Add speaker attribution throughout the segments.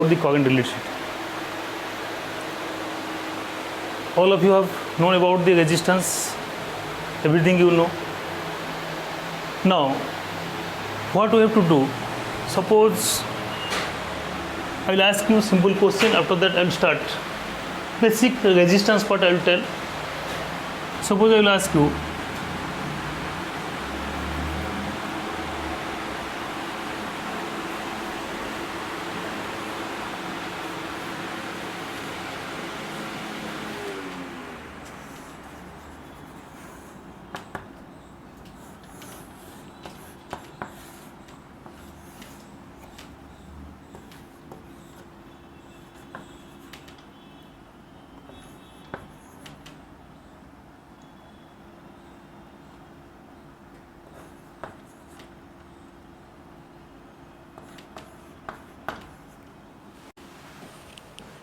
Speaker 1: the coherent relationship. All of you have known about the resistance, everything you know. Now, what we have to do, suppose I will ask you a simple question, after that I will start. Basic resistance part I will tell. Suppose I will ask you,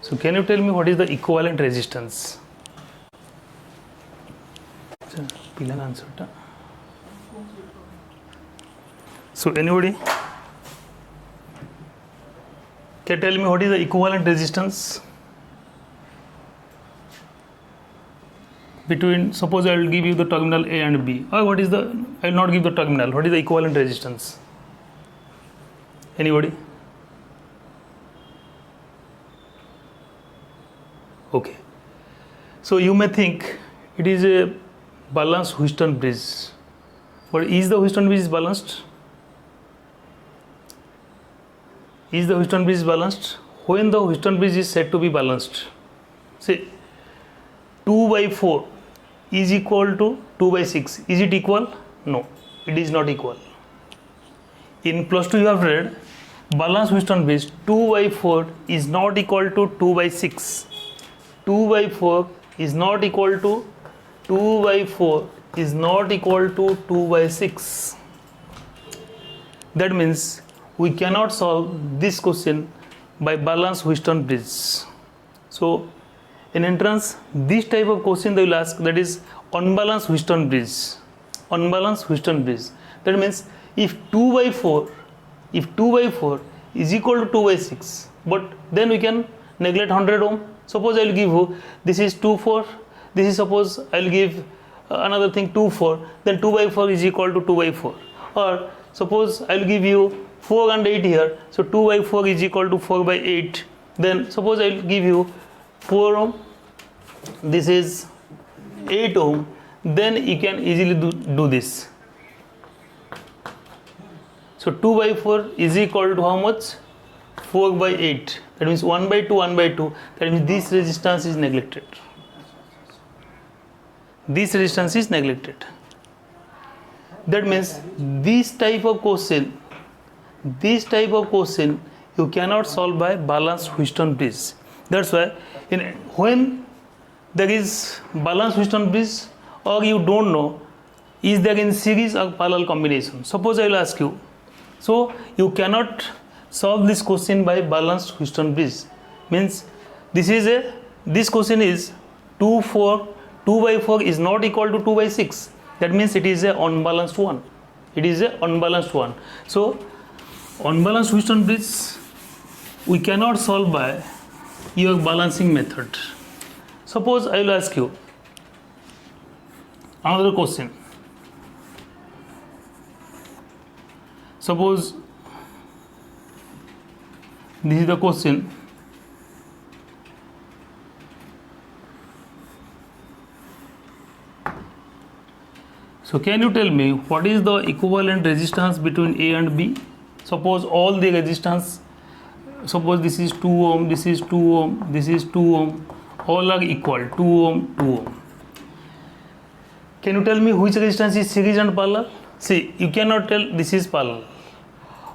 Speaker 1: so can you tell me what is the equivalent resistance? Answer. So anybody can tell me what is the equivalent resistance between, suppose I will give you the terminal A and B, or what is the, I will not give the terminal, what is the equivalent resistance? Anybody? Okay, so you may think it is a balanced Wheatstone bridge, but is the Wheatstone bridge balanced? Is the Wheatstone bridge balanced? When the Wheatstone bridge is said to be balanced, say 2/4 is equal to 2/6, is it equal? No, it is not equal. In +2 you have read balanced Wheatstone bridge 2/4 is not equal to 2/6. 2/4 is not equal to 2/4 is not equal to 2/6. That means we cannot solve this question by balanced Wheatstone bridge. So in entrance, this type of question they will ask, that is unbalanced Wheatstone bridge. Unbalanced Wheatstone bridge. That means if 2/4 is equal to 2/6, but then we can neglect 100 ohm. Suppose I will give you, this is 2/4, this is, suppose I will give another thing 2/4, then 2/4 is equal to 2/4. Or suppose I will give you 4 and 8 here, so 2/4 is equal to 4/8. Then suppose I will give you 4 ohm, this is 8 ohm, then you can easily do this. So 2/4 is equal to how much? 4/8. That means 1/2, 1/2. That means this resistance is neglected. This resistance is neglected. That means this type of question you cannot solve by balanced Wheatstone bridge. That's why when there is balanced Wheatstone bridge, or you don't know is there in series or parallel combination. Suppose I will ask you, so you cannot solve this question by balanced Wheatstone bridge. Means this question is 2/4 is not equal to 2/6. That means it is a unbalanced one. It is a unbalanced one. So unbalanced Wheatstone bridge we cannot solve by your balancing method. Suppose I will ask you another question. Suppose this is the question. So can you tell me what is the equivalent resistance between A and B? Suppose all the resistance, suppose this is 2 ohm, this is 2 ohm, this is 2 ohm, all are equal, 2 ohm, 2 ohm. Can you tell me which resistance is series and parallel? See, you cannot tell this is parallel,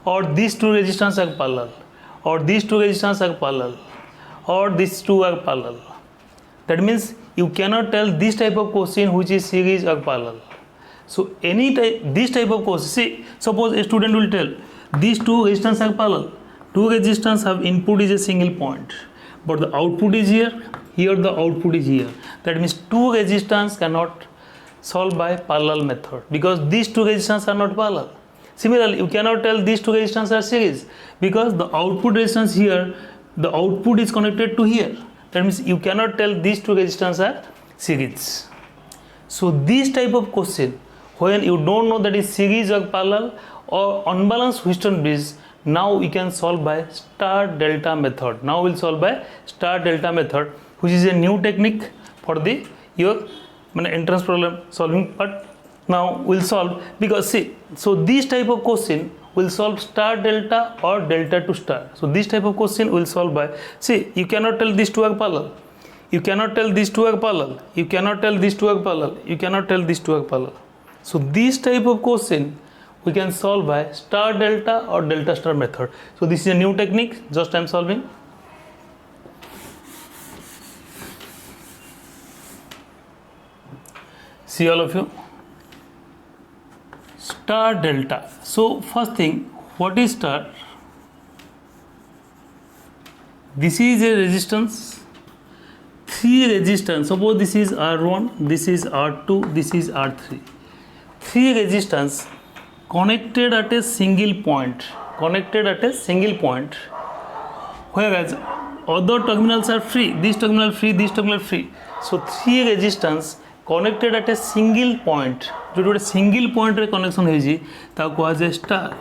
Speaker 1: or these two resistance are parallel, or these two resistance are parallel, or these two are parallel. That means you cannot tell this type of question which is series or parallel. So this type of question, see, suppose a student will tell these two resistance are parallel, two resistance have input is a single point, but the output is here, the output is here. That means two resistance cannot solve by parallel method because these two resistance are not parallel. Similarly, you cannot tell these two resistance are series because the output resistance here the output is connected to here. That means you cannot tell these two resistors are series. So this type of question, when you don't know that is series or parallel or unbalanced Wheatstone bridge, now we can solve by star delta method. Now we'll solve by star delta method, which is a new technique for the your entrance problem solving part. Now we'll solve, because see, so this type of question will solve star delta or delta to star. So this type of question will solve by, see, you cannot tell these two are parallel, you cannot tell these two are parallel, you cannot tell these two are parallel, you cannot tell these two are parallel. So this type of question we can solve by star delta or delta star method. So this is a new technique, just I am solving. See all of you. Star delta. So first thing, what is star? This is a resistance, three resistance. Suppose this is R1, this is R2, this is R3. Three resistance connected at a single point, whereas other terminals are free, this terminal free, this terminal free. So three resistance connected at a single point, जो single point connection है as a star.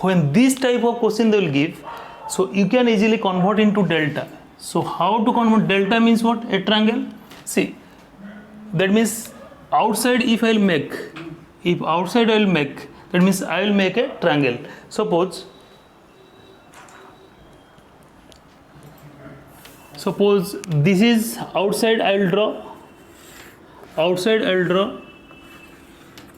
Speaker 1: When this type of question they will give, so you can easily convert into delta. So how to convert? Delta means what? A triangle. See, that means outside if I will make, that means I will make a triangle. Suppose this is outside, I will draw.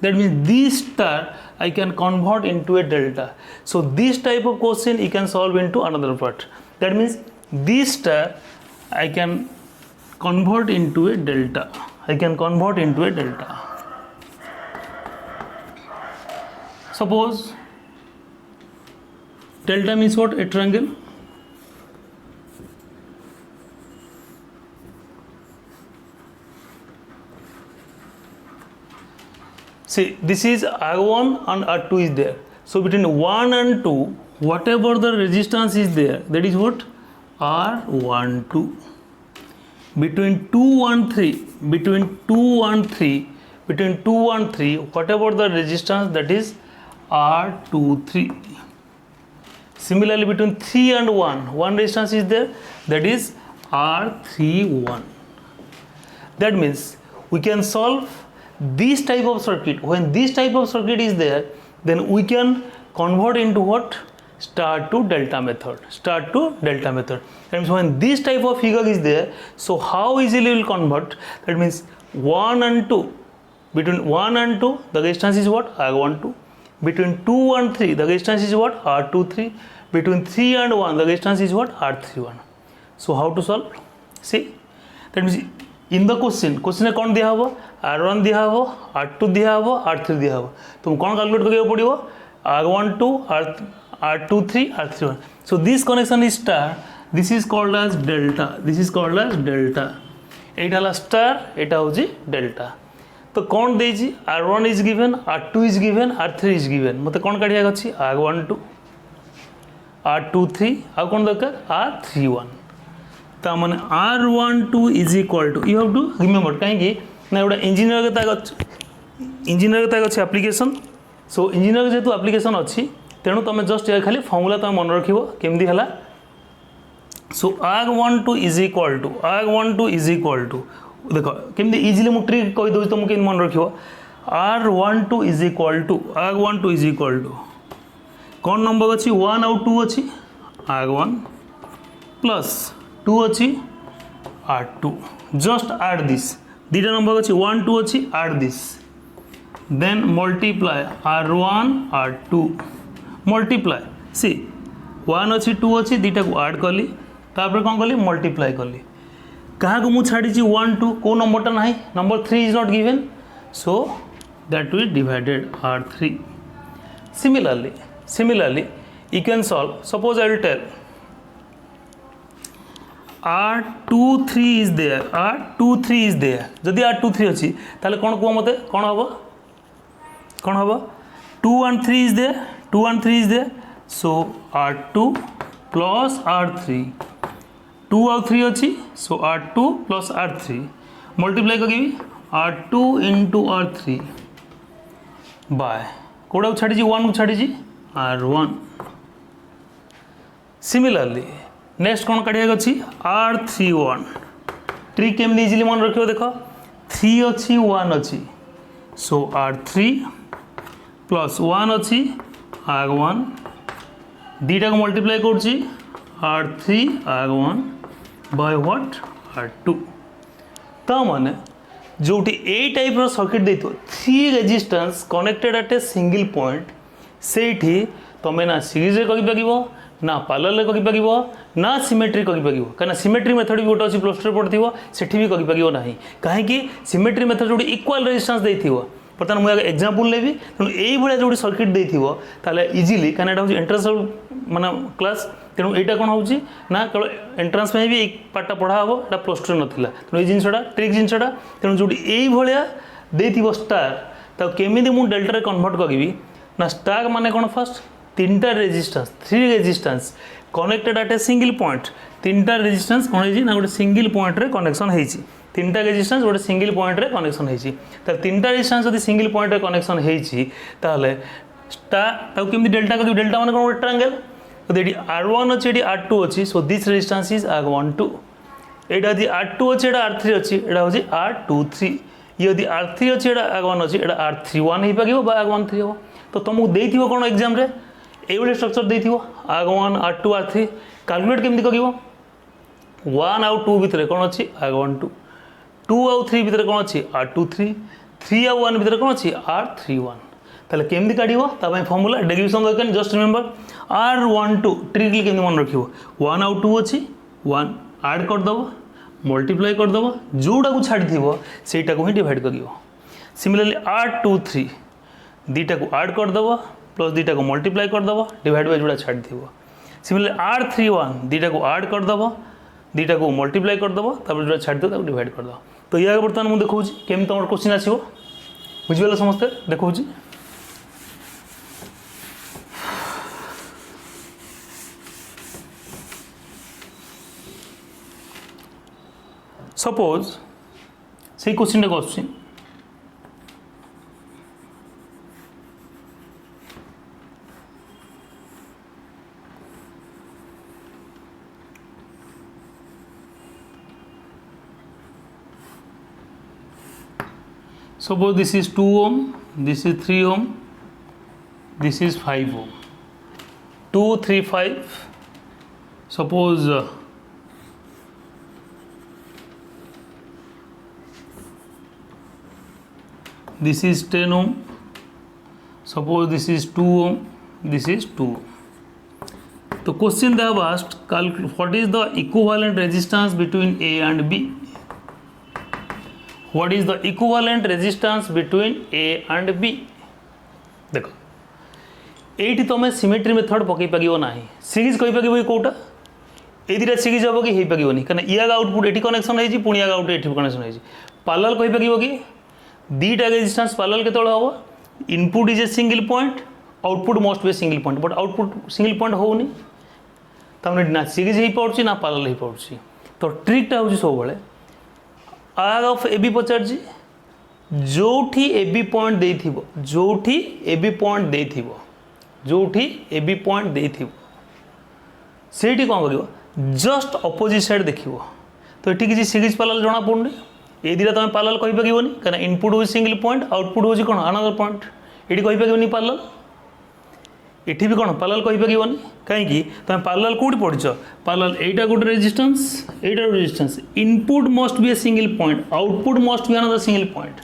Speaker 1: That means this star I can convert into a delta. So this type of question you can solve into another part. That means this star I can convert into a delta. Suppose delta means what? A triangle. See, this is R1 and R2 is there. So between 1 and 2, whatever the resistance is there, that is what? R12. Between 2 and 3, whatever the resistance, that is R23. Similarly, between 3 and 1 resistance is there, that is R31. That means we can solve this type of circuit. When this type of circuit is there, then we can convert into what? Star to delta method. That means when this type of figure is there, so how easily we will convert? That means 1 and 2. Between 1 and 2, the resistance is what? R12. Between 2 and 3, the resistance is what? R23. Between 3 and 1, the resistance is what? R31. So how to solve? See, that means in the question कौन दिया हो? R1 दिया हो, R2 दिया हो, R3 दिया हो. तुम कौन कैलकुलेट करके पड़िबो? R12, R23, R31. So this connection is star. This is called as delta. Etah La star, Etah होजी delta. तो कौन देजी? R1 is given, R2 is given, R3 is given. मते कौन काढिया अछि? R12, R23, आ कौन दरकार? R31. ता माने R12 is equal to, you have to remember कहीं ना एटा इंजीनियर के ताक अछि एप्लीकेशन. सो इंजीनियर जेतु एप्लीकेशन अछि, तेणु तुम जस्ट या खाली फॉर्मूला तुम मन रखिबो केमदी हला. सो R12 is equal to देखो केमदी इजीली मु ट्रिक कहि दोछि तुम के मन रखिबो. R12 is equal to कौन नंबर अछि? 1 और 2 अछि, R1 प्लस 2 अछि R2. Just add this. दीटा नंबर अछि 1 2 अछि, add this. Then multiply R1 R2 multiply. See 1 अच्छी 2 अच्छी दीटा को ऐड कली, तापर कौन कली? मल्टीप्लाई कली. कहाँ को मुझे छाड़ी 1 2 को नंबरटा नहीं, number 3 is not given, so that we divided R3. Similarly you can solve. Suppose I will tell R23 is there, जदि R23 अच्छी ताले कौन को मते कौन हबो? 2 and 3 is there, so R2 plus R3 2 आउ 3 अच्छी सो R2 प्लस R3 मल्टीप्लाई करी R2 इंटू R3 बाय कौटा को छाड़ी 1 को छाड़ी R1 सिमिलरली नेक्स्ट कौन काढ़िया अच्छी R31 ट्रिक केमती इजिली मन रखियो देख 3 अच्छी 1 अच्छी सो R3 प्लस 1 अच्छी R1 दीटा को multiply करुच्ची R3 R1 by what R2 ता माने जोटी ए टाइप रो सर्किट देथो 3 resistance connected at a single point सेठी तमे ना सीरीज रे करि पागिबो ना पैरेलल रे करि पागिबो ना सिमेट्री करि पागिबो काना सिमेट्री मेथड भी गोटे अछि प्लस 2 रे पड़थिबो सेठी भी करि पागिबो नाही काहे कि सिमेट्री मेथड जोटी इक्वल रेजिस्टेंस देथिबो बर्तमान मुझे एग्जांपल लेबी तेणु यही भाया जो सर्किट देथिबो ताले इजीली काना एटा होची एंट्रेंस माने क्लास तेणु एटा कोन होची ना केवल एंट्रेंस में भी एक पार्टा पढ़ा हबो एटा प्लस 2 नथिला तेणु ए जिंसटा ट्रिक जिंसटा तेणु जोटी यही भाया देथिबो स्टार ता केमिति मु डेल्टा रे कन्वर्ट करबी ना स्टार माने कोन फर्स्ट तीनटा resistance 3 resistance connected at a single point तीनटा रेजिस्टेंस कोन हेजी ना गोटे सिंगल पॉइंट रे कनेक्शन हेजी तीनटा रेजिस्टेंस गोटे सिंगल पॉइंट रे कनेक्शन हेजी त तीनटा रेजिस्टेंस यदि सिंगल पॉइंट रे कनेक्शन हेजी ताले स्टार ता केमिति डेल्टा कर डेल्टा माने कोन ट्रायंगल तो एडी R1 अछि एडी R2 अछि so this resistance is R12 एडा यदि R2 अछि एडा R3 अछि एडा होछि R23 यदि R3 अछि एडा R1 अछि एडा R31 हे पागिबो बा R13 हो तो तुमको देथिबो कोन एग्जाम रे एवले structure देथिबो R1 R2 R3 calculate केमिति करिवो 1 आउ 2 भितरे कोन अछि R12 2 आउ 3 भितर कौन अच्छी R23 3 आउ 1 भितर कौन अच्छी R31 ताले केमती काढिबो ता पय फार्मूला डेरिवेशन दरकार जस्ट रिमेंबर R12 ट्रिकली केमती मन रखिबो 1 आउ 2 अच्छी 1 ऐड कर दबो मल्टीप्लाई कर दबो जोडा को छाडी थिबो सेटा को ही डिवाइड करिवो सिमिलरली R23 दीटा को ऐड कर दबो प्लस दीटा को मल्टीप्लाई कर दबो डिवाइड बाय जोडा छाडी थिबो सिमिलरली R31 दीटा को ऐड कर दबो दीटा को मल्टीप्लाई कर दबो तापर जोडा छाडी दबो डिवाइड कर दबो तो या बर्तमान मुझे देखा केमी तुम क्वेश्चन आसो बुझिगल समस्ते देखा सपोज से क्वेश्चन टा question suppose this is 2 ohm, this is 3 ohm, this is 5 ohm. 2, 3, 5. Suppose this is 10 ohm. Suppose this is 2 ohm, this is 2 ohm. So question they have asked, what is the equivalent resistance between A and B? What is the equivalent resistance between A and B? देखो eighty तुम symmetry method पकई पागिबो नाही series कहि पागिबो कोटा ए दिरा series होबो कि हेई पागिबोनी कना इया output एटी connection हेजी पुणी या आउटपुट एटी कनेक्शन हेजी पैरेलल कहि पागिबो कि दीटा रेजिस्टेंस पैरेलल केतळ होबो input is a single point output must be single point but output single point होउनी तमने ना सीरीज हेई पड़छि ना पैरेलल हेई पड़छि तो ट्रिक टा होछि सब बेले आर ऑफ ए बी पचारजी जोठी ए बी पॉइंट देथिबो जोठी ए बी पॉइंट देथिबो जोठी ए बी पॉइंट देथिबो सेठी कोन करिवो जस्ट ऑपोजिट साइड देखिवो तो एठी किछि सीरीज पैरेलल जणा पड़ुनी ए दिरा तमे पैरेलल कहि पागिवोनी कारण इनपुट हो सिंगल पॉइंट आउटपुट हो कोन अनदर पॉइंट एठी कहि पागिवोनी पैरेलल एठी भी कोन पैरेलल कहि पागिवोनी काहे कि तमे पैरेलल कोठी पड़िछ पैरेलल एटा गुड रेजिस्टेंस एटा resistance input must be a single point output must be another single point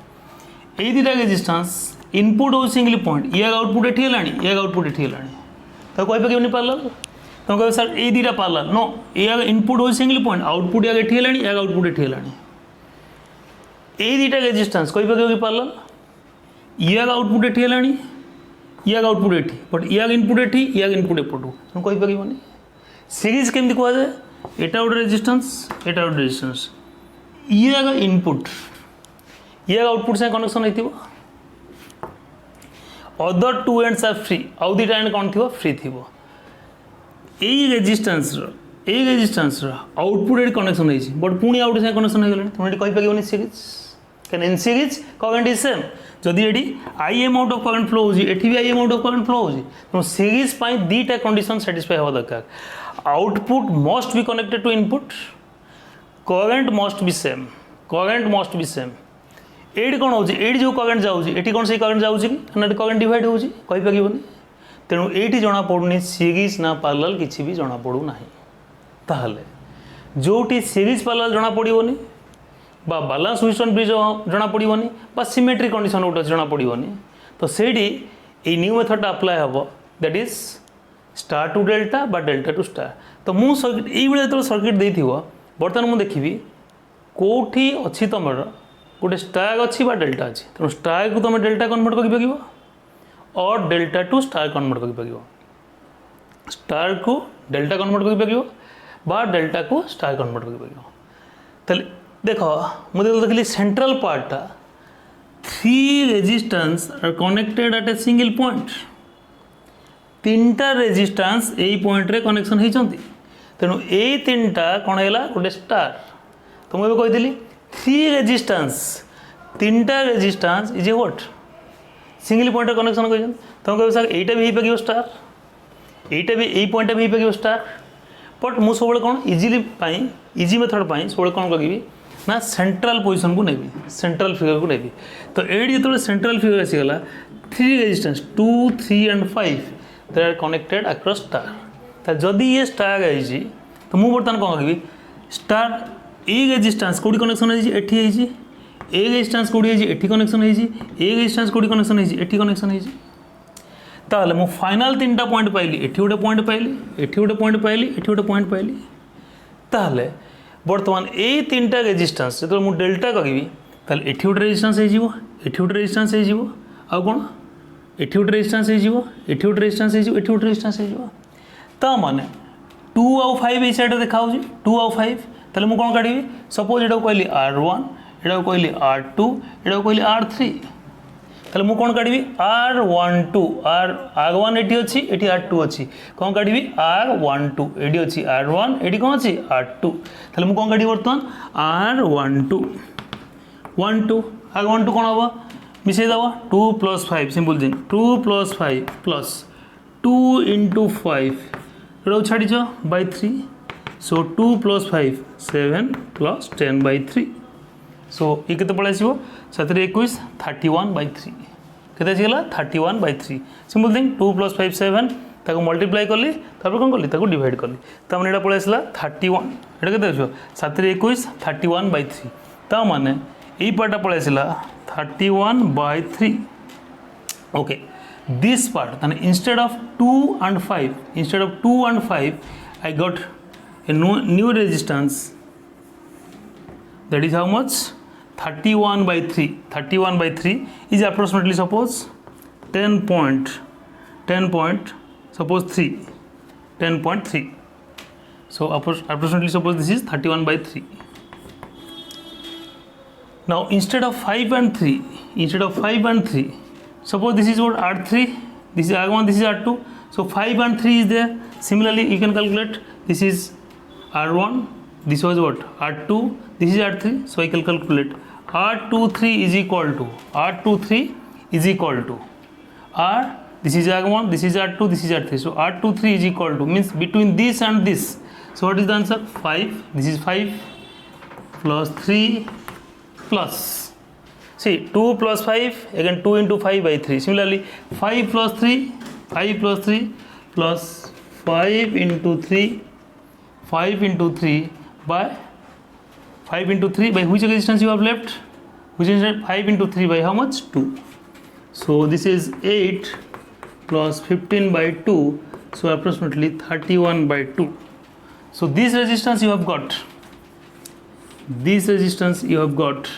Speaker 1: ए दिरा रेजिस्टेंस इनपुट हो सिंगल पॉइंट या आउटपुट एठी हेलानी या आउटपुट एठी हेलानी तो कहि पागिवोनी पैरेलल तुम कह सर ए दिरा पैरेलल नो या इनपुट हो सिंगल पॉइंट आउटपुट या एठी हेलानी या आउटपुट एठी हेलानी ए दिटा रेजिस्टेंस कहि पागिवो कि पैरेलल या आउटपुट एठी हेलानी या आउटपुट एठी बट या इनपुट एठी या इनपुट एपटू तुम कहि पागिवोनी सीरीज केमती कह जाए एटा गोटे रेजिस्टेंस एटा गोटे रेजिस्टेंस या इनपुट या आउटपुट से कनेक्शन हेतिबो other two ends are free आउ दिटा एंड कोन थिबो फ्री थिबो रेजिस्टेंस आउटपुट ये कनेक्शन होती बट पुणी आउट से कनेक्शन हो गले तुम कहीपर series can in series current is same जदि ये I amount of current flow होती भी I amount of current flow होती तो सीरीज दीटा कंडीशन सैटिस्फाई हवा दरकार output must be connected to input current must B same ये कौन हो जो करंट जाऊँगी कौन से करंट जाऊँगी ना करंट डिवाइड होगी कहीपर तेणु ये जना पड़ूनी सीरीज ना पैरेलल किसी भी जना पड़ू ना ताहले जोटी सीरीज पैरेलल जना पड़ोनी बालांस ह्यूस्टन ब्रिज जना पड़ोनी सिमेट्री कंडीशन गोटे जना पड़ोनी तो सेठी ये न्यू मेथड अप्लाई हम that is star to delta बा डेल्टा टू स्टार तो मुझे ये जो सर्किट देती बर्तमान मुझे देखी कौटी अच्छी तुम गोटे स्टार अच्छी बा डेल्टा अच्छी तेणु स्टार को तुम डेल्टा कन्वर्ट कर और डेल्टा टू स्टार कन्वर्ट कर स्टार को डेल्टा कन्वर्ट कर डेल्टा को स्टार कन्वर्ट कर देख मुझे देखिए सेंट्रल पार्टा 3 resistance are connected at a single point 3टा रेजिस्टेंस यही पॉइंट रे कनेक्शन होती तेणु ये 3टा कौन है गोटे स्टार तो मुझे कही 3 रेजिस्टेंस 3टा resistance is a what single point connection कर तुम कह सर यहीटा भी हो पार स्टार यहीटा भी यही पॉइंटा भी हो स्टार बट मुझे सब कौन इजी मेथड सब कौन करी ना सेंट्रल पोजिशन को नेबी सेंट्रल फिगर को नेबी तो ये जो सेंट्रल फिगर आसीगला 3 resistance 2 3 and 5 they are connected across star जदि ये स्टार आई तो मुझे बर्तमान कौन करी स्टार ए रेजिस्टेंस कौटी कनेक्शन होती ए रेजिस्टेंस कौटी एटी कनेक्शन होती ए रेजिस्टेंस कौटी कनेक्शन होती कनेक्शन होती ताहले मु फाइनल 3टा पॉइंट पाइली एठी गोटे पॉइंट पाइली एठी गोटे पॉइंट पाइली एठी गोटे पॉइंट पाइली ताहले बर्तमान ए 3टा रेजिस्टेंस जो मुझे डेल्टा करी ताहले एठी गोटे रेजिस्टेंस हो एठी गोटे रेजिस्टेंस हो आ कौन एठी गोटे रेजिस्टेंस हो एठी गोटे रेजिस्टेंस हो एठी गोटे रेजिस्टेंस हो ता माने 2 आउ 5 ए साइड देखा 2 आउ 5 ताहले मु कौन काढ़ी सपोज एटा कहली R1 एटा कहली R2 एटा कहली R3 ताहले मु कौन काढ़ी R12 R1 एटी अच्छी एटी R2 अच्छी कौन काढ़ी R12 एटी अच्छी R1 एटी कौन अच्छी R2 ताहले मु कौन काढ़ी बर्तमान R12 R12 कौन हम मिसे दवा 2 + 5 सिंपल थिंग 2 + 5 प्लस 2 × 5 एटा छाड़ बाय 3 सो 2 + 5 7 + 10/3 सो ये केते पड़े आसो 7 21 31/3 केते आसीगला 31/3 सिंपल थिंग 2 + 5 7 ताको मल्टीप्लाई कली तापर कौन कली ताको डिवाइड कली ता माने एटा पड़े आसला 31 एटा केते आसो 7 21 31/3 ता माने एई पार्टा पड़े आसला 31/3 ओके दिस पार्ट ताने instead of 2 and 5 I got a new resistance that is how much 31/3 31/3 is approximately suppose 10 point suppose 3 10.3 so approximately suppose this is 31/3 now instead of 5 and 3 suppose this is what R3 this is R1 this is R2 so 5 and 3 is there similarly you can calculate this is R1 this was what R2 this is R3 so I can calculate R23 is equal to R this is R1 this is R2 this is R3 so R23 is equal to means between this and this so what is the answer 5 this is 5 plus 3 plus see 2 plus 5 again 2 into 5/3 similarly 5 plus 3 plus 5 into 3 by 5 into 3 by which resistance you have left which is 5 into 3 by how much 2 so this is 8 plus 15/2 so approximately 31/2 so this resistance you have got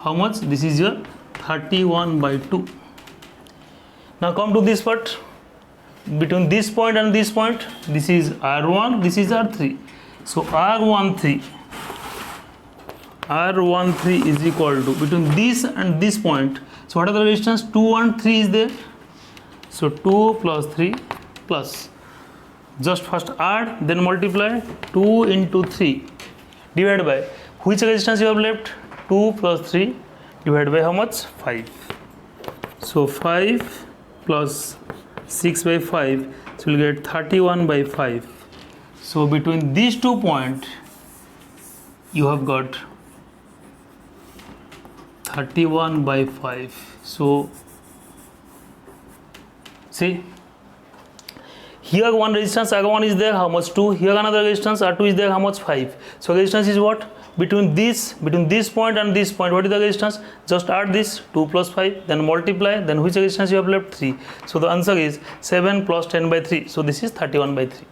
Speaker 1: how much this is your 31/2 now come to this part between this point and this point this is R1 this is R3 so R13 is equal to between this and this point so what are the resistance 2 and 3 is there so 2 plus 3 plus just first add, then multiply. 2 into 3 divided by which resistance you have left? 2 plus 3 divided by how much? 5. So 5 plus 6 by 5, so we'll get 31 by 5. So between these 2 points you have got 31 by 5. So see, here one resistance R1 is there, how much? 2. Here another resistance R2 is there, how much? 5. So resistance is what? Between this point and this point, what is the resistance? Just add this 2 plus 5, then multiply, then which resistance you have left? 3. So the answer is 7 plus 10 by 3. So this is 31 by 3.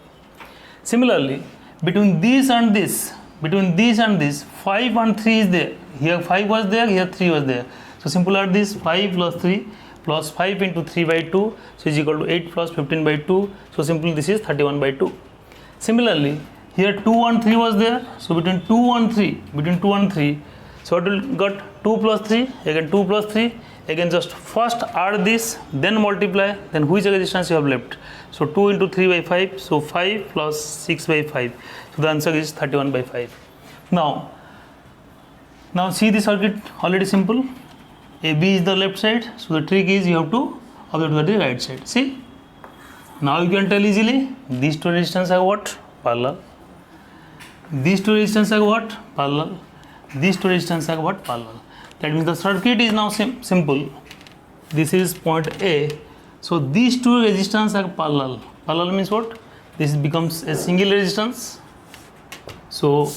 Speaker 1: Similarly, between this and this, 5 and 3 is there. Here 5 was there, here 3 was there. So simple add this, 5 plus 3 plus 5 into 3 by 2, so is equal to 8 plus 15 by 2. So simply this is 31 by 2. Similarly, here 2 and 3 was there. So between 2 and 3, so it will got 2 plus 3, again 2 plus 3, again just first add this, then multiply, then which resistance you have left? So 2 into 3 by 5, so 5 plus 6 by 5. So the answer is 31 by 5. Now see the circuit, already simple. AB is the left side, so the trick is you have to observe the right side. See, now you can tell easily these two resistance are what? Parallel. These two resistance are what? Parallel. These two resistance are what? Parallel. That means the circuit is now simple. This is point A. So these two resistance are parallel. Parallel means what? This becomes a single resistance. So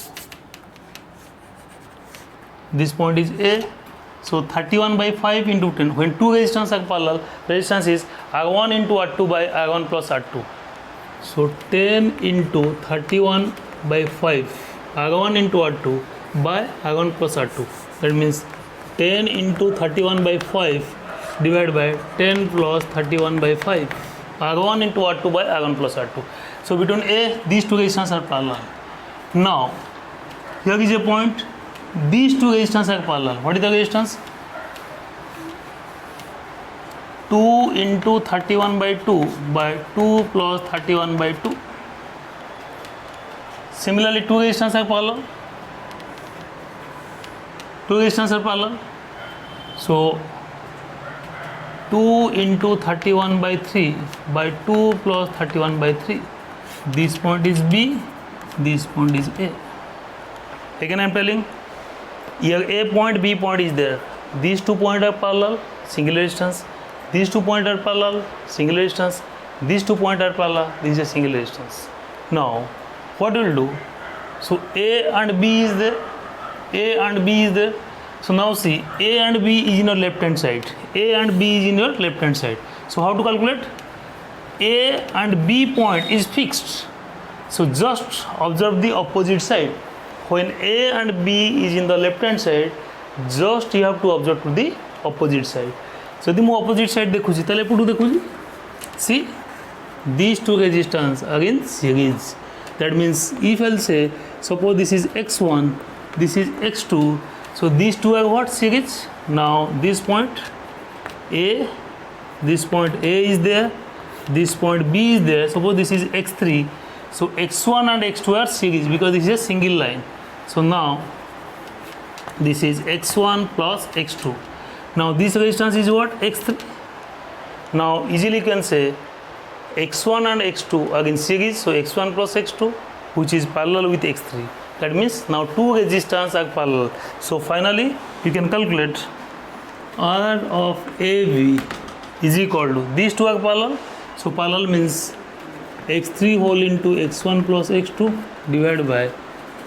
Speaker 1: this point is A. So 31 by 5 into 10. When two resistance are parallel, resistance is R1 into R2 by R1 plus R2. So 10 into 31 by 5, R1 into R2 by R1 plus R2. That means 10 into 31 by 5 divided by 10 plus 31 by 5, R1 into R2 by R1 plus R2. So between A, these two resistance are parallel. Now here is a point, these two resistance are parallel. What is the resistance? 2 into 31 by 2 by 2 plus 31 by 2. Similarly, two resistance are parallel. So 2 into 31 by 3 by 2 plus 31 by 3. This point is B, this point is A. Again I am telling, here A point, B point is there. These 2 points are parallel, single resistance. These 2 points are parallel, single resistance. These 2 points are parallel, this is a single resistance. Now what we will do? So A and B is there. So now see, A and B is in your left hand side. So how to calculate? A and B point is fixed. So just observe the opposite side. When A and B is in the left hand side, just you have to observe to the opposite side. So the opposite side देखुची, ताले पुटू देखुची. See, these two resistance are in series. That means if I'll say, suppose this is x1, this is x2, so these two are what? Series. Now this point A is there, this point B is there. Suppose this is x3, so x1 and x2 are series because this is a single line. So now this is x1 plus x2. Now this resistance is what? X3. Now easily you can say x1 and x2 are in series, so x1 plus x2, which is parallel with x3. That means now two resistance are parallel. So finally you can calculate R of AB is equal to, these two are parallel, so parallel means x3 whole into x1 plus x2 divided by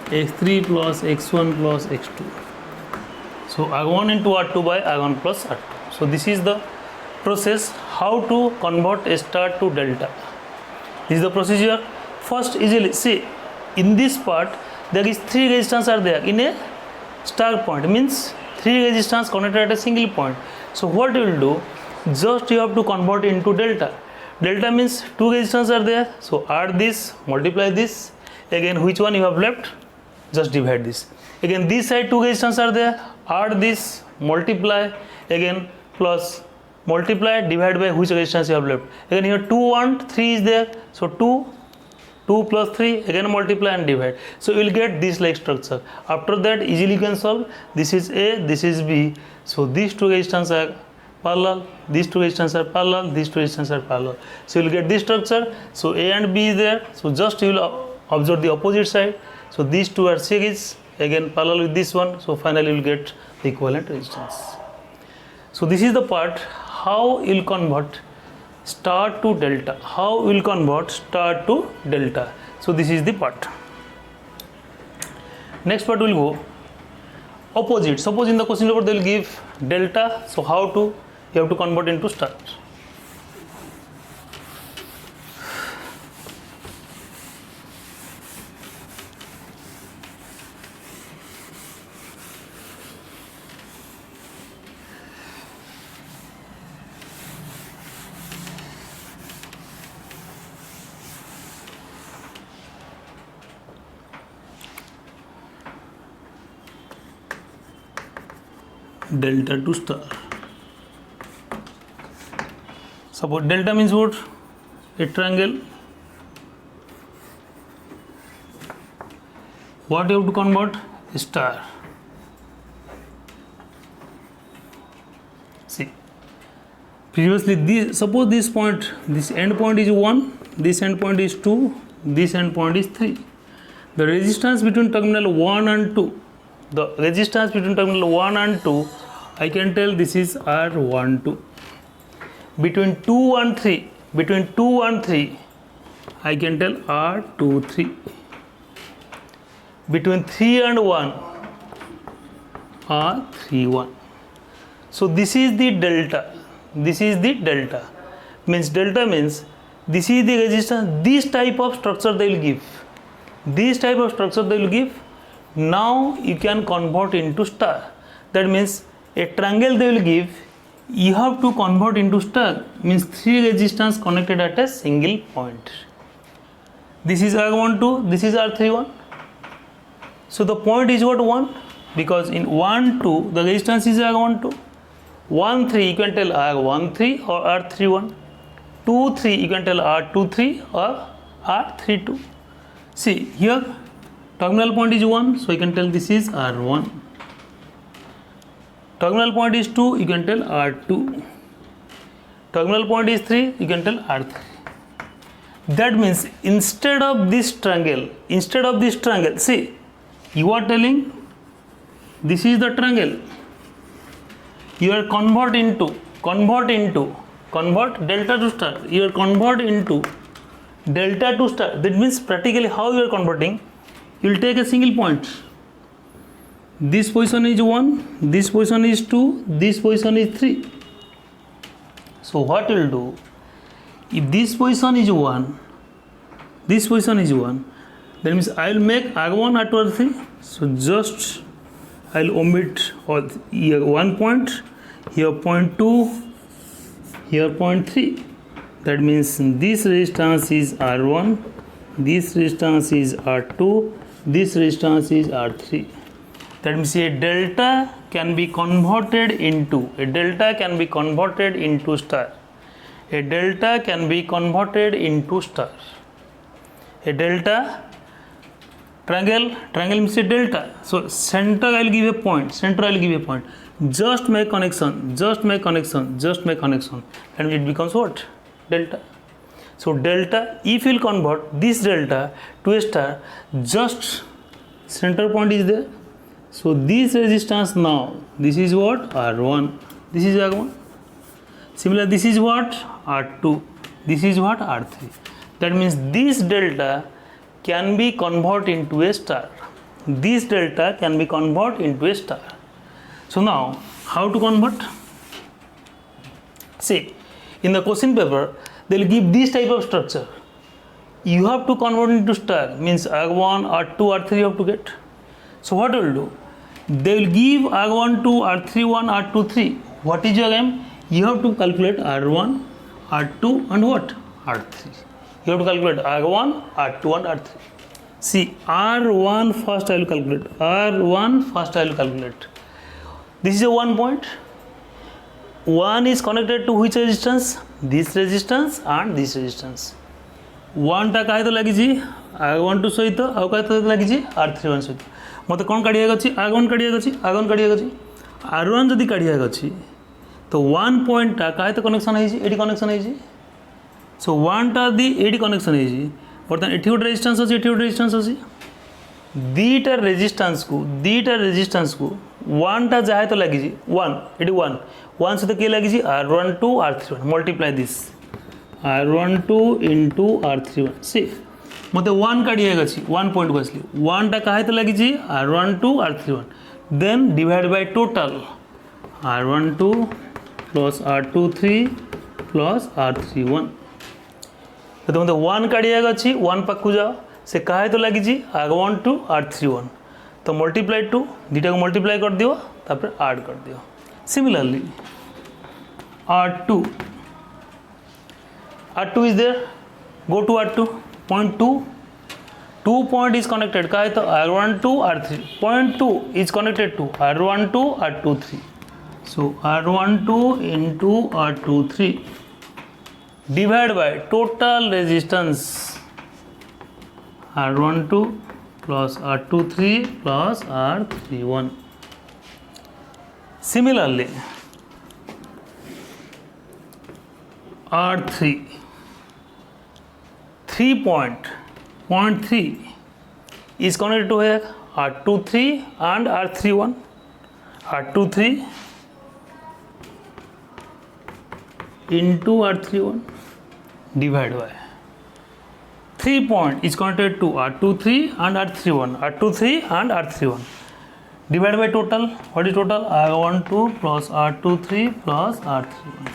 Speaker 1: x3 plus x1 plus x2. So R1 into R2 by R1 plus R2. So this is the process how to convert a star to delta. This is the procedure. First, easily see, in this part there is 3 resistance are there in a star point, means 3 resistance connected at a single point. So what you will do, just you have to convert into delta. Delta means 2 resistance are there, so add this, multiply this, again which one you have left, just divide this. Again this side 2 resistance are there, add this, multiply, again plus multiply, divide by which resistance you have left. Again here 2 and 3 is there, so 2 2 plus 3, again multiply and divide. So you will get this like structure. After that easily you can solve. This is A, this is B. So these two resistance are parallel, these two resistance are parallel, these two resistance are parallel. So you will get this structure. So A and B is there. So just you will observe the opposite side. So these two are series, again parallel with this one. So finally you will get the equivalent resistance. So this is the part how you will convert star to delta. How we will convert star to delta. So this is the part. Next part will go opposite. Suppose in the question paper they will give delta. So how to, you have to convert into star. Delta to star. Suppose delta means what? A triangle. What you have to convert? Star. See, previously this, suppose this point, this end point is 1, this end point is 2, this end point is 3. The resistance between terminal 1 and 2, the resistance between terminal 1 and 2, I can tell this is R12. Between 2 and 3, I can tell R23. Between 3 and 1, R31. So this is the delta. This is the delta. Means delta means this is the resistance. This type of structure they will give. This type of structure they will give. Now you can convert into star. That means a triangle they will give, you have to convert into star. Means 3 resistance connected at a single point. This is R12, this is R31. So the point is what? 1, because in 1, 2 the resistance is R12. 1, 3 you can tell R13 or R31. 2, 3 you can tell R23 or R32. See here terminal point is 1, so you can tell this is R1. Terminal point is 2, you can tell R2. Terminal point is 3, you can tell R3. That means instead of this triangle, see, you are telling this is the triangle. You are convert delta to star. You are convert into delta to star. That means practically how you are converting, you will take a single point. This position is 1, this position is 2, this position is 3. So what you will do, if this position is 1, this position is 1, that means I will make R1, R2, R3. So just I will omit all here 1 point, here point 2, here point 3. That means this resistance is R1, this resistance is R2, this resistance is R3. That means a delta can be converted into star. A delta can be converted into star. A delta, triangle means a delta. So center I will give a point. Just make connection. And it becomes what? Delta. So delta, if you will convert this delta to a star, just center point is there. So this resistance now, this is what? R1. This is R1. Similar, this is what? R2. This is what? R3. That means this delta can be converted into a star. This delta can be converted into a star. So now, how to convert? See, in the question paper, they will give this type of structure. You have to convert into star, means R1, R2, R3 you have to get. So what you will do? They will give R1, 2, R3, 1, R2, 3. What is your aim? You have to calculate R1, R2 and what? R3. You have to calculate R1, R2 and R3. See, R1 first I will calculate. This is a 1 point. 1 is connected to which resistance? This resistance and this resistance. One टा कहीं तो लगी R12 सहित आउ कहीं लगी R31 सहित मत कौन काढ़िया अच्छी R1 काढ़िया अच्छी R1 काढ़िया अच्छी R1 जदि काढ़िया अच्छी तो 1 पॉइंट टा कहीं तो कनेक्शन है कनेक्शन है सो 1 टा दी ये कनेक्शन है बर्तमान ये गोटे रेजिस्टेंस अच्छी ये गोटे रेजिस्टेंस अच्छी दीटा रेजिस्टेंस को 1 टा जहाँ तो लगी 1 ये 1 सहित किए लगी R12 R31 multiply this R12 into R31 सी मत 1 काढ़िया अच्छी 1 पॉइंट को आसली 1 टा कहीं तो लगी R12 R31 then divide by total R12 plus R23 plus R31 तो मत 1 काढ़िया अच्छी 1 पाखु जाओ से कहीं तो लगी R12 R31 तो मल्टीप्लाई 2 दुटा को मल्टीप्लाई कर दियो तापर ऐड कर दियो similarly R2 is there go to R2 point 2 point is connected कहा तो R12 R3 point 2 is connected to R12 R23 so R12 into R23 divide by total resistance R12 plus R23 plus R31 similarly R3 point 3 is connected to here R23 and R31 R23 into R31 divide by 3 point is connected to R23 and R31 R23 and R31 divide by total what is total R12 plus R23 plus R31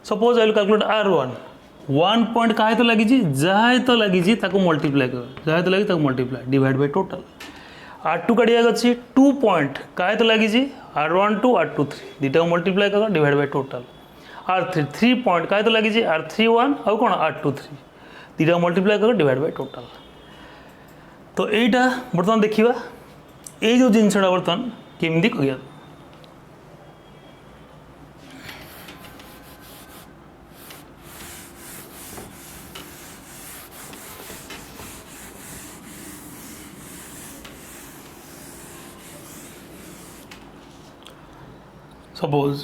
Speaker 1: suppose I will calculate R1 1 point कहीं तो लगी जहाँ तो लगी multiply कर जहाँ तो लगी multiply divide by total R2 काढ़िया अच्छी 2 पॉइंट कहीं तो लगी R12 R23 दुटा को मल्टीप्लाई कर divide by total R3 3 point कहीं तो लगी R31 आउ कौन R23 दुटा को मल्टीप्लाई कर डिवाइड बाय टोटल तो यहीटा बर्तमान देखा ये जो जिनसा बर्तमान केमती कह suppose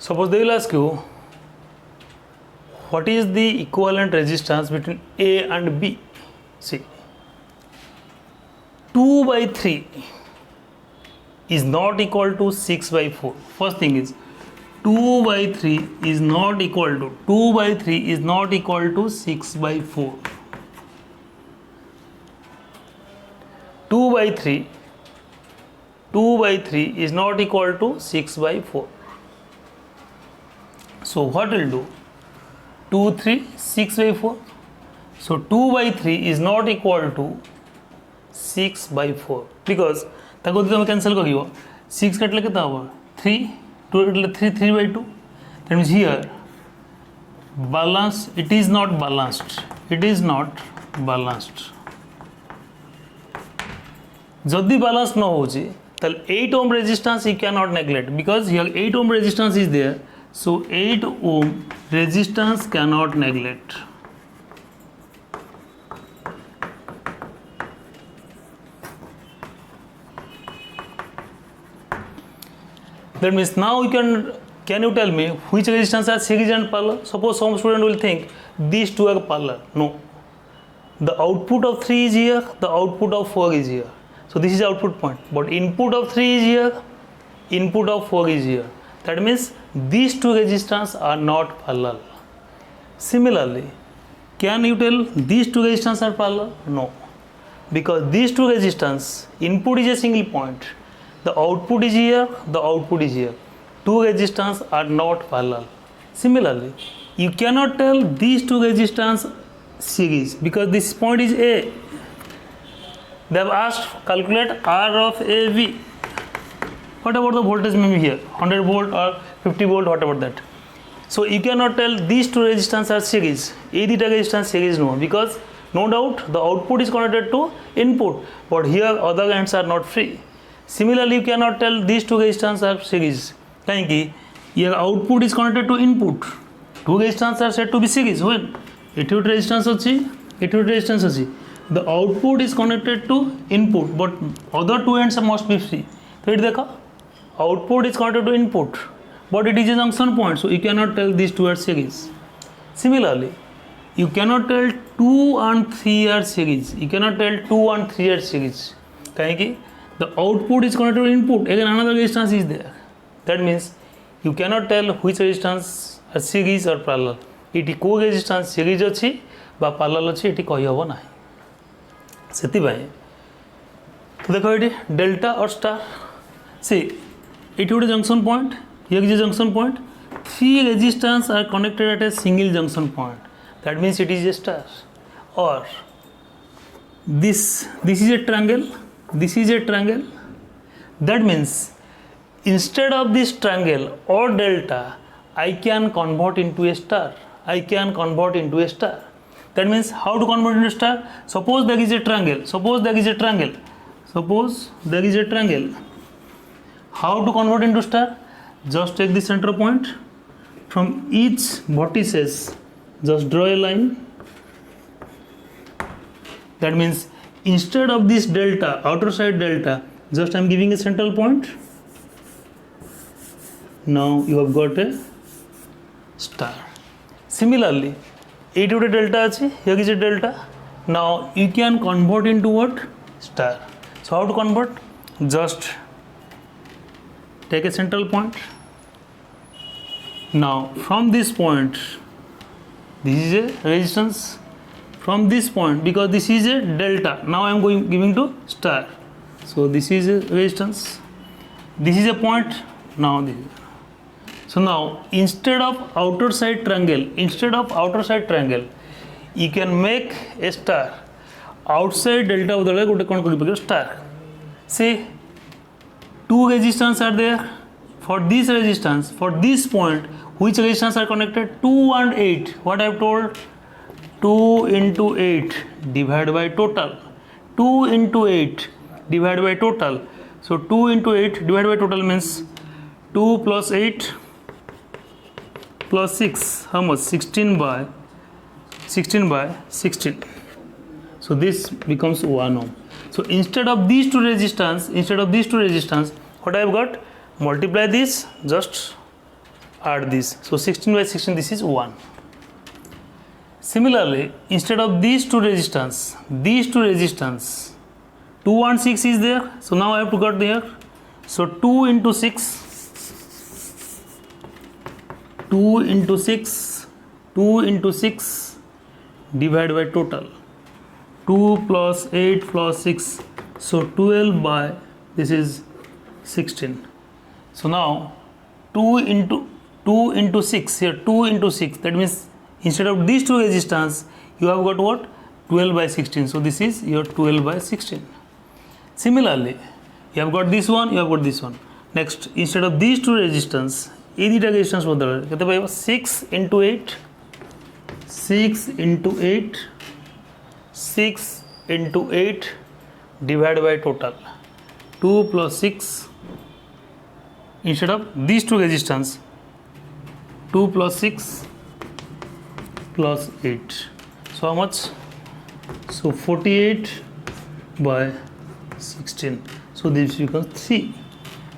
Speaker 1: Suppose they will ask you what is the equivalent resistance between A and B. See, 2/3 is not equal to 6/4. First thing is 2/3 is not equal to 2/3 is not equal to 6/4. 2/3 is not equal to 6/4. So what will do 2 3 6/4 so 2/3 is not equal to 6/4 because ताको तुम cancel करियो 6 कटले केता हो 3 2 कटले 3 3/2 that means here balance it is not balanced जदि balance न होची तल 8 ohm resistance you cannot neglect because here 8 ohm resistance is there. So 8 ohm resistance cannot neglect. That means now you can you tell me which resistance are series and parallel? Suppose some student will think these two are parallel. No. The output of 3 is here, the output of 4 is here. So this is output point, but input of 3 is here, input of 4 is here. That means these two resistors are not parallel. Similarly, can you tell these two resistors are parallel? No, because these two resistors, input is a single point, the output is here, the output is here. Two resistors are not parallel. Similarly, you cannot tell these two resistors series because this point is A. They have asked calculate R of AV. What about the voltage maybe here, 100 volt or 50 volt, whatever that. So you cannot tell these two resistors are series. A theta resistance series no, because no doubt the output is connected to input, but here other ends are not free. Similarly, you cannot tell these two resistors are series. Kaiki here output is connected to input. Two resistors are said to be series when ethi resistance achi, ethi resistance achi. The output is connected to input, but other two ends must be free. So it dekha, output is connected to input, but it is a junction point, so you cannot tell these two are series. Similarly, you cannot tell 2 and 3 are series. You cannot tell 2 and 3 are series. Kaiki the output is connected to input, again another resistance is there. That means you cannot tell which resistance are series or parallel. It को resistance series अच्छी बा parallel अच्छी इटी कही हबो नाही. सेति भाई तो देखो इटी डेल्टा और स्टार. See, इटी गोटे junction point, here is a junction point. 3 resistance are connected at a single junction point. That means it is a star. Or this is a triangle. This is a triangle. That means instead of this triangle or delta, I can convert into a star. I can convert into a star. That means how to convert into a star? Suppose there is a triangle. Suppose there is a triangle. Suppose there is a triangle. How to convert into star? Just take the center point. From each vertices, just draw a line. That means instead of this delta, outer side delta, just I am giving a central point. Now you have got a star. Similarly, here is a delta, here is a delta. Now you can convert into what? Star. So how to convert? Just take a central point. Now from this point, this is a resistance. From this point, because this is a delta, now I am giving to star. So this is a resistance. This is a point. Now this. So now instead of outer side triangle, you can make a star. Outside delta bodale gote kon kori star. See, two resistance are there. For this resistance, for this point, which resistance are connected? 2 and 8. What I have told? 2 into 8 divided by total. 2 into 8 divided by total. So 2 into 8 divided by total means 2 plus 8 plus 6. How much? 16 by 16. So this becomes 1 ohm. So instead of these two resistance, what I have got? Multiply this, just add this. So 16 by 16, this is 1. Similarly, instead of these two resistance, 2 and 6 is there. So now I have to got there. So 2 into 6 divided by total. 2 plus 8 plus 6. So 12 by this is 16. So now 2 into 6 here, 2 into 6, that means instead of these two resistance you have got what? 12 by 16. So this is your 12 by 16. Similarly, you have got this one, you have got this one. Next, instead of these two resistance, ये दीटा resistance बदल कितने पाएगा? 6 into 8 divided by total. 2 plus 6. Instead of these two resistance, 2 plus 6 plus 8. So how much? So 48 by 16. So this becomes 3.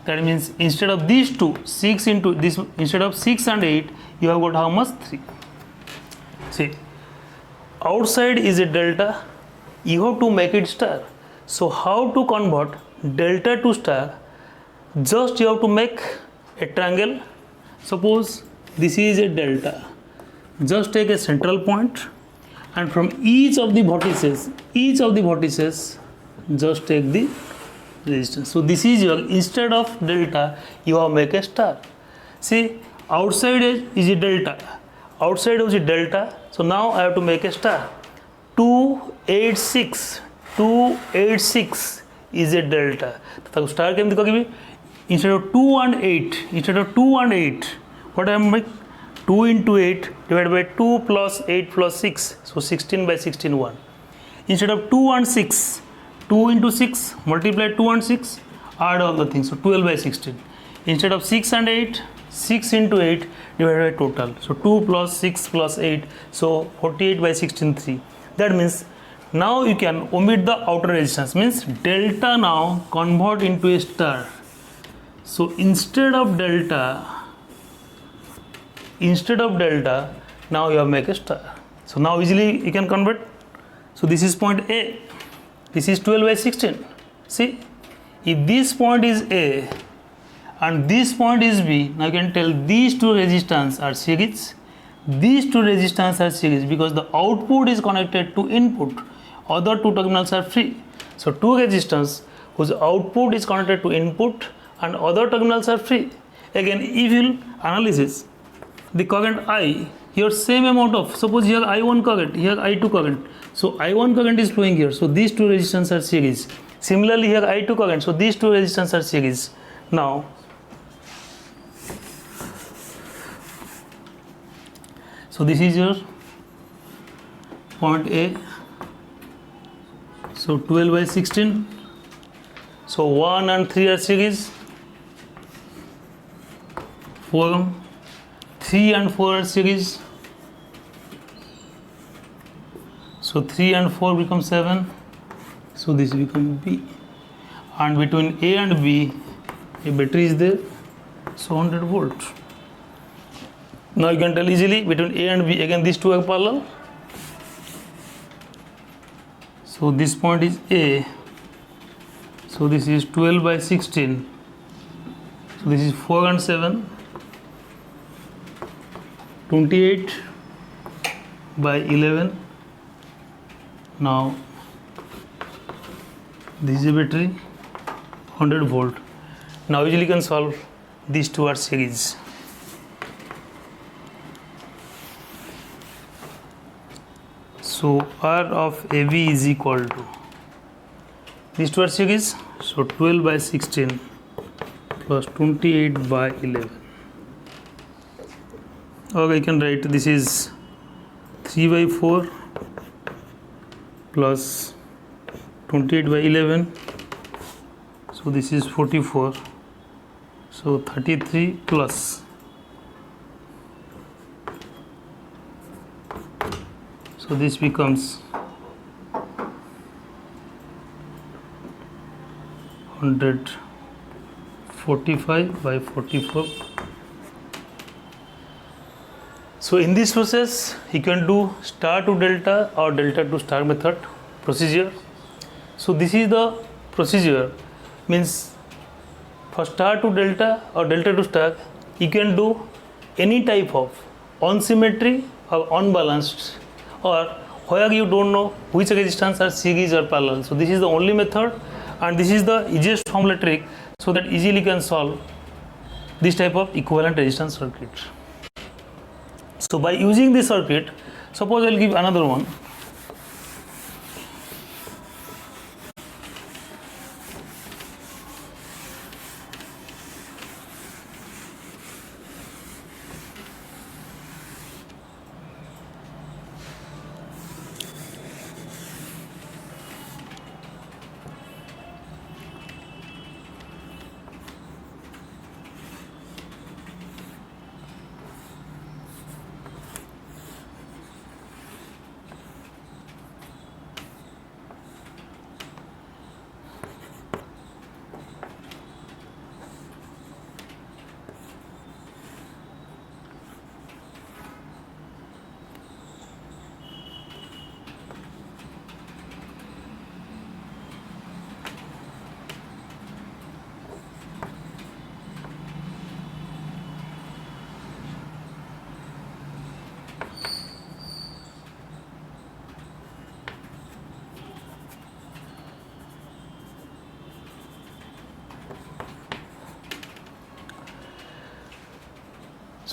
Speaker 1: That means instead of these two, 6 into this, instead of 6 and 8, you have got how much? 3. See, outside is a delta. You have to make it star. So how to convert delta to star? Just you have to make a triangle. Suppose this is a delta. Just take a central point, and from each of the vertices, just take the resistance. So this is your, instead of delta, you have make a star. See, outside is a delta. Outside is a delta. So now I have to make a star. 286 is a delta. So star केमती करिबी, instead of 218, what I am making? 2 into 8 divided by 2 plus 8 plus 6, so 16 by 16 1. Instead of 216, 2 into 6 multiply 2 and 6, add all the things, so 12 by 16. Instead of 6 and 8, 6 into 8 divided by total, so 2 plus 6 plus 8, so 48 by 16 3. That means now you can omit the outer resistance, means delta now convert into a star. So instead of delta, now you have make a star. So now easily you can convert. So this is point A, this is 12 by 16. See, if this point is A and this point is B, now you can tell these two resistance are series. These two resistance are series because the output is connected to input. Other two terminals are free. So two resistance whose output is connected to input and other terminals are free. Again, if you analysis the current I, here same amount of, suppose here I1 current, here I2 current. So I1 current is flowing here. So these two resistance are series. Similarly here I2 current. So these two resistance are series. Now, so this is your point A. So 12 by 16. So 1 and 3 are series. 3 and 4 are series. So 3 and 4 become 7. So this become B. And between A and B, a battery is there. So 100 volt. Now you can tell easily between A and B, again these two are parallel. So this point is A. So this is 12 by 16. So this is 4 and 7. 28 by 11. Now this is a battery, 100 volt. Now usually you can solve these two are series. So R of AB is equal to, these two are series, so 12 by 16 plus 28 by 11. Okay, you can write this is 3 by 4 plus 28 by 11. So this is 44. So 33 plus. So this becomes 145 by 44. So in this process, you can do star to delta or delta to star method procedure. So this is the procedure, means for star to delta or delta to star, you can do any type of unsymmetry or unbalanced, or where you don't know which resistance are series or parallel. So this is the only method, and this is the easiest formula trick, so that easily can solve this type of equivalent resistance circuit. So by using this circuit, suppose I will give another one.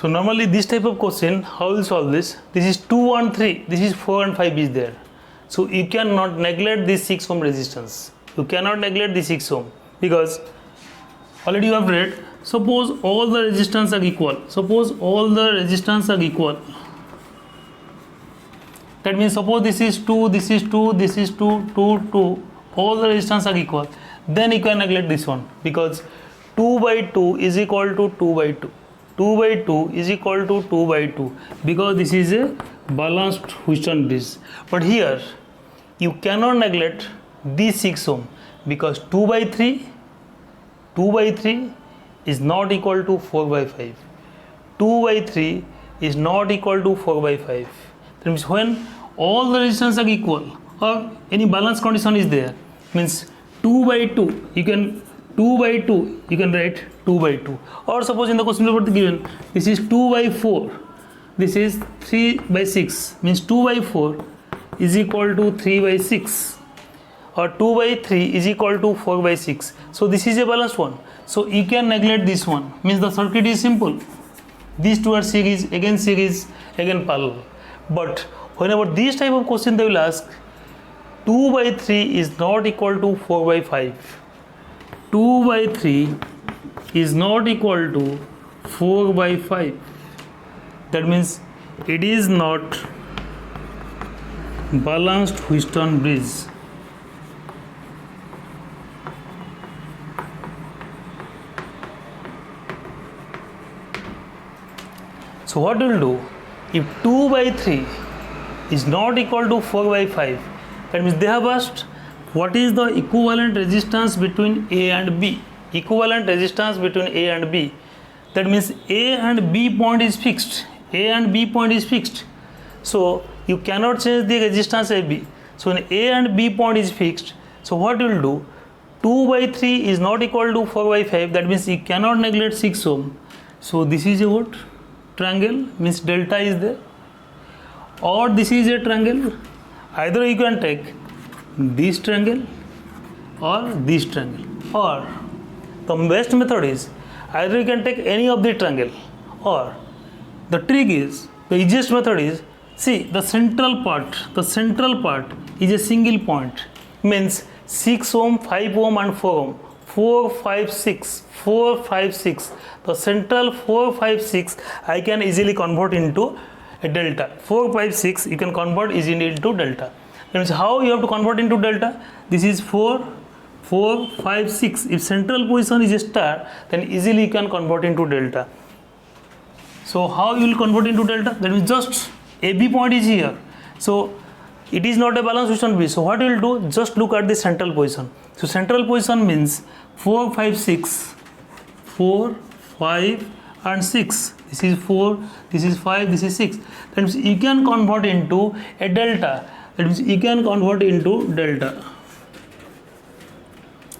Speaker 1: So normally this type of question, how will solve this? This is 2 and 3, this is 4 and 5 is there. So you cannot neglect this 6 ohm resistance. You cannot neglect the 6 ohm because already you have read, suppose all the resistance are equal. Suppose all the resistance are equal. That means suppose this is 2, this is 2, this is 2, 2, 2. All the resistance are equal. Then you can neglect this one because 2 by 2 is equal to 2 by 2. 2 by 2 is equal to 2 by 2 because this is a balanced Wheatstone bridge. But here you cannot neglect this 6 ohm because 2 by 3 is not equal to 4 by 5. 2 by 3 is not equal to 4 by 5. That means when all the resistance are equal or any balance condition is there, means 2 by 2 you can 2 by 2 you can write 2 by 2, or suppose in the question paper given this is 2 by 4, this is 3 by 6, means 2 by 4 is equal to 3 by 6, or 2 by 3 is equal to 4 by 6. So this is a balanced one, so you can neglect this one, means the circuit is simple. These two are series, again parallel. But whenever this type of question they will ask, 2 by 3 is not equal to 4 by 5. 2 by 3 is not equal to 4 by 5. That means it is not balanced Wheatstone bridge. So what we will do, if 2 by 3 is not equal to 4 by 5, that means they have asked what is the equivalent resistance between A and B. Equivalent resistance between A and B. That means A and B point is fixed. A and B point is fixed. So you cannot change the resistance AB. So when A and B point is fixed, so what you will do, 2 by 3 is not equal to 4 by 5. That means you cannot neglect 6 ohm. So this is a what? Triangle, means delta is there. Or this is a triangle. Either you can take this triangle or this triangle, or the best method is either you can take any of the triangle, or the trick is, the easiest method is, see the central part is a single point, means 6 ohm, 5 ohm and 4 ohm, 4, 5, 6, 4, 5, 6. The central 4, 5, 6 I can easily convert into a delta. 4, 5, 6 you can convert easily into delta. That means how you have to convert into delta? This is 4, 4, 5, 6. If central position is a star, then easily you can convert into delta. So how you will convert into delta? That means just AB point is here. So it is not a balanced Wheatstone bridge. So what you will do? Just look at the central position. So central position means 4, 5, 6, 4, 5 and 6. This is 4, this is 5, this is 6. That means you can convert into a delta. That means you can convert into delta.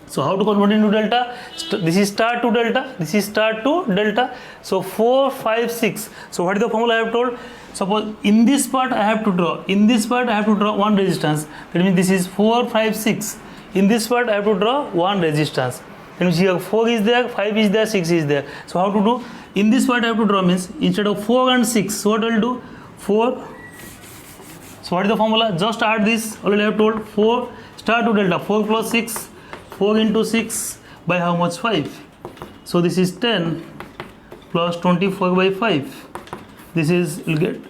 Speaker 1: So how to convert into delta? This is star to delta, this is star to delta. So 4, 5, 6. So what is the formula I have told? Suppose in this part I have to draw, one resistance. That means this is 4, 5, 6. In this part I have to draw one resistance. That means here 4 is there, 5 is there, 6 is there. So how to do? In this part I have to draw, means instead of 4 and 6, so what I will do? 4. So what is the formula? Just add this. Already I have told 4 star to delta, 4 plus 6, 4 into 6 by how much? 5. So this is 10 plus 24 by 5. This is, you'll get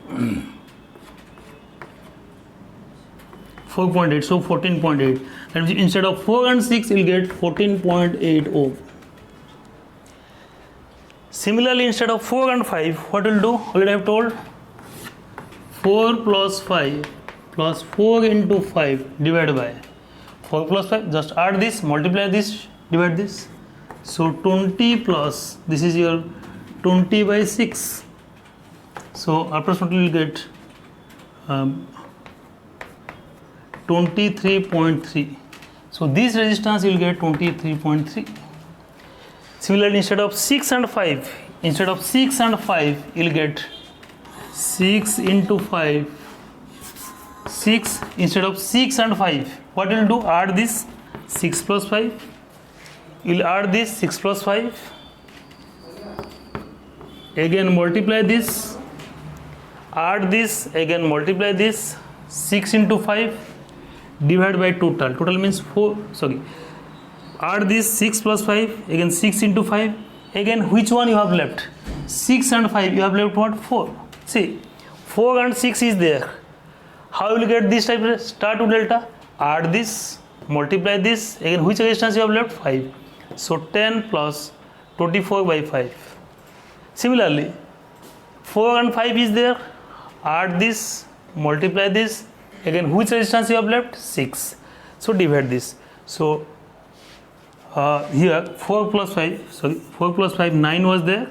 Speaker 1: 4.8, so 14.8. That means instead of 4 and 6, you'll get 14.8 ohm. Similarly, instead of 4 and 5, what will do? Already I have told 4 plus 5 plus 4 into 5 divided by 4 plus 5. Just add this, multiply this, divide this. So 20 plus, this is your 20 by 6. So approximately you will get 23.3. So this resistance you will get 23.3. Similarly, instead of 6 and 5, you will get 6 into 5. 6 instead of 6 and 5. What you will do? Add this 6 plus 5. You will add this 6 plus 5. again multiply this, add this, again multiply this, 6 into 5 divide by total, total means 4, sorry, add this 6 plus 5, again 6 into 5, again which one you have left, 6 and 5, you have left what, 4. See, 4 and 6 is there. How you will get this type of start to delta, add this, multiply this, again which resistance you have left, 5, so 10 plus 24 by 5. Similarly 4 and 5 is there, add this, multiply this, again which resistance you have left, 6, so divide this. So here 4 plus 5, sorry, 4 plus 5, 9 was there,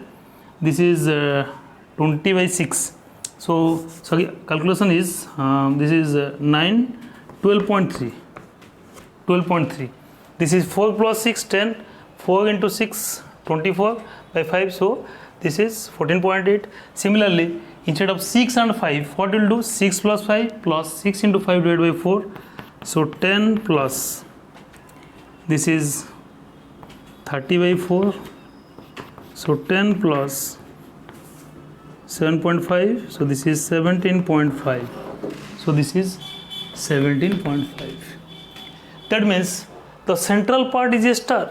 Speaker 1: this is 20 by 6, so sorry, calculation is this is 9, 12.3, 12.3, this is 4 plus 6, 10, 4 into 6, 24 by 5, so this is 14.8. Similarly, instead of 6 and 5, what will do, 6 plus 5 plus 6 into 5 divided by 4, so 10 plus, this is 30 by 4, so 10 plus 7.5, so this is 17.5, so this is 17.5. That means the central part is a star.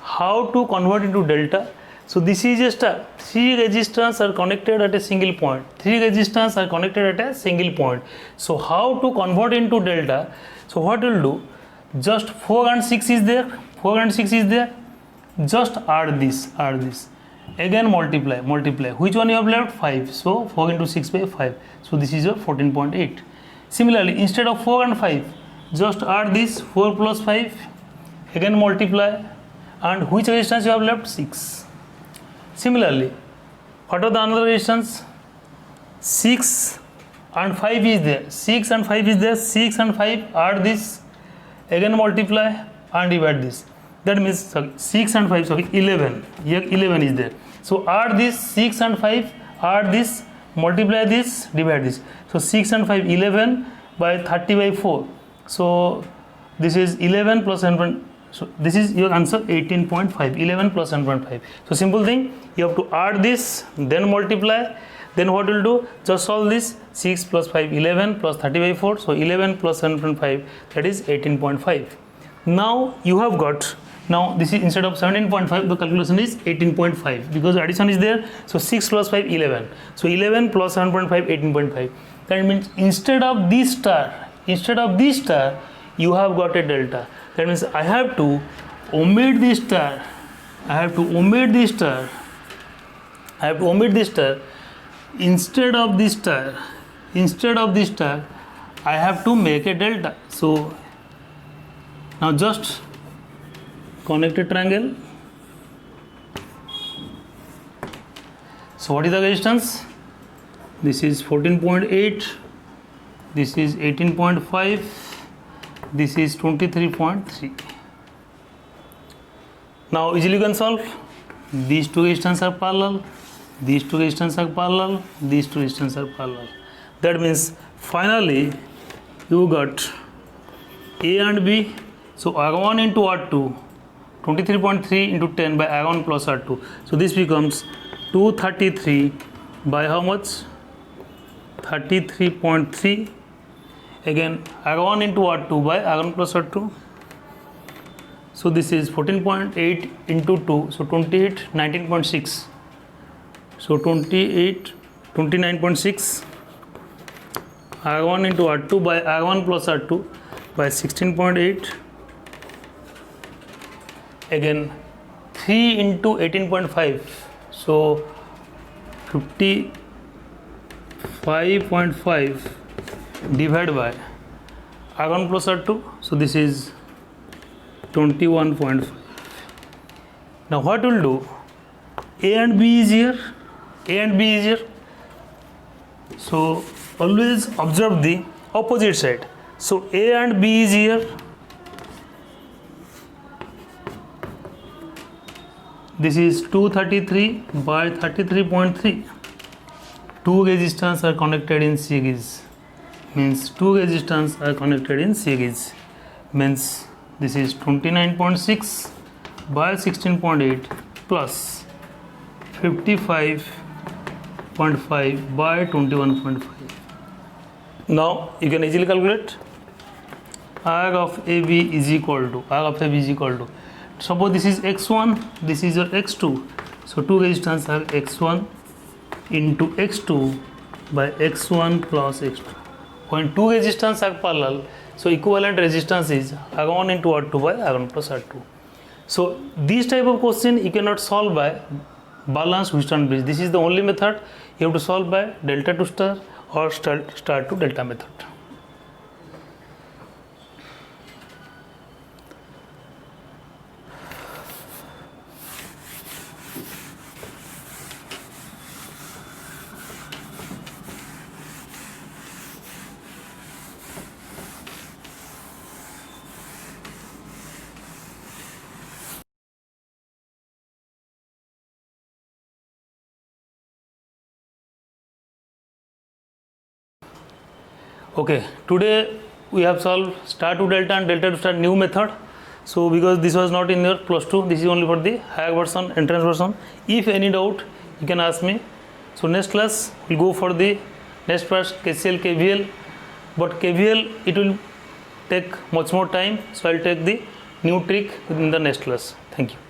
Speaker 1: How to convert into delta? So this is a star. 3 resistors are connected at a single point. 3 resistors are connected at a single point. So how to convert into delta? So what will do? Just 4 and 6 is there. 4 and 6 is there. Just add this. Add this. Again multiply. Multiply. Which one you have left? 5. So 4 into 6 by 5. So this is your 14.8. Similarly, instead of 4 and 5, just add this 4 plus 5. Again multiply. And which resistance you have left? 6. Similarly, what are the another resistance? 6 and 5 is there. 6 and 5 is there. 6 and 5, add this, again multiply and divide this. That means 6 and 5, sorry, 11. Here 11 is there. So add this 6 and 5, add this, multiply this, divide this. So 6 and 5, 11 by 30 by 4. So this is 11 plus 7. So this is your answer, 18.5, 11 plus 7.5. So simple thing, you have to add this, then multiply, then what will do, just solve this, 6 plus 5, 11 plus 30 by 4, so 11 plus 7.5, that is 18.5. Now you have got, now this is instead of 17.5, the calculation is 18.5 because addition is there, so 6 plus 5, 11, so 11 plus 7.5, 18.5. That means instead of this star, you have got a delta. That means I have to omit this star. Instead of this star, I have to make a delta. So now just connect a triangle. So what is the resistance? This is 14.8. This is 18.5. This is 23.3. Now easily you can solve. These two resistors are parallel. These two resistors are parallel. These two resistors are parallel. That means finally you got A and B. So R1 into R2, 23.3 into 10 by R1 plus R2. So this becomes 233 by how much? 33.3. Again R1 into R2 by R1 plus R2. So this is 14.8 into 2, so 28, 19.6. So 28, 29.6. R1 into R2 by R1 plus R2 by 16.8. Again 3 into 18.5, so 55.5 divided by R1 plus R2, so this is 21.5. Now what we'll do, A and B is here, so always observe the opposite side. So A and B is here, this is 233 by 33.3. Two resistors are connected in series, means this is 29.6 by 16.8 plus 55 0.5 by 21.5. Now you can easily calculate arc of AB is equal to, suppose this is x1, this is your x2, so two resistance are x1 into x2 by x1 plus x2. When two resistance are parallel, so equivalent resistance is R1 into R2 by R1 plus R2. So this type of question you cannot solve by balanced Wheatstone bridge. This is the only method you have to solve by delta to star or star to delta method. Okay, today we have solved star to delta and delta to star new method. So because this was not in your plus 2, this is only for the higher version, entrance version. If any doubt, you can ask me. So next class we'll go for the next class KCL, KVL, but KVL it will take much more time. So I'll take the new trick in the next class. Thank you.